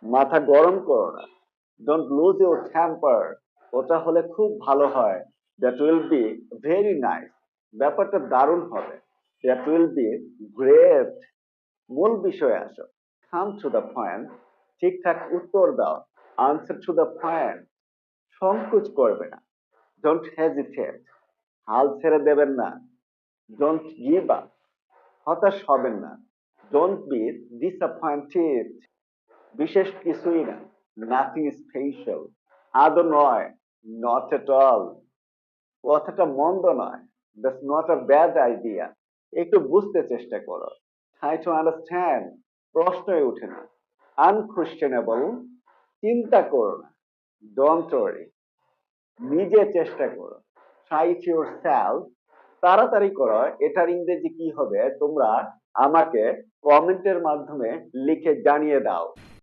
মাথা গরম করো না। Don't lose your temper. ওটা হলে খুব ভালো হয়। That will be very nice. ব্যাপারটা দারুণ হবে। That will be great. মূল বিষয়ে আসো। Come to the point. ঠিকঠাক উত্তর দাও। Answer to the point. সংকোচ করবে না। Don't hesitate. হাল ছেড়ে দেবেন না। Don't give up. হতাশ হবেন না। Don't be disappointed. বিশেষ কিছুই না। Nothing special. আদৌ নয়। Not at all. কথাটা মন্দ নয়। That's not a bad idea. একটু বুঝতে চেষ্টা করো। Try to understand. প্রশ্নই ওঠে না। আনকোয়েশ্চেনেবল। চিন্তা করো না। Don't worry. নিজে চেষ্টা করো। Try it yourself. তাড়াতাড়ি করো। এটার ইংরেজি কি হবে তোমরা আমাকে কমেন্টের মাধ্যমে লিখে জানিয়ে দাও।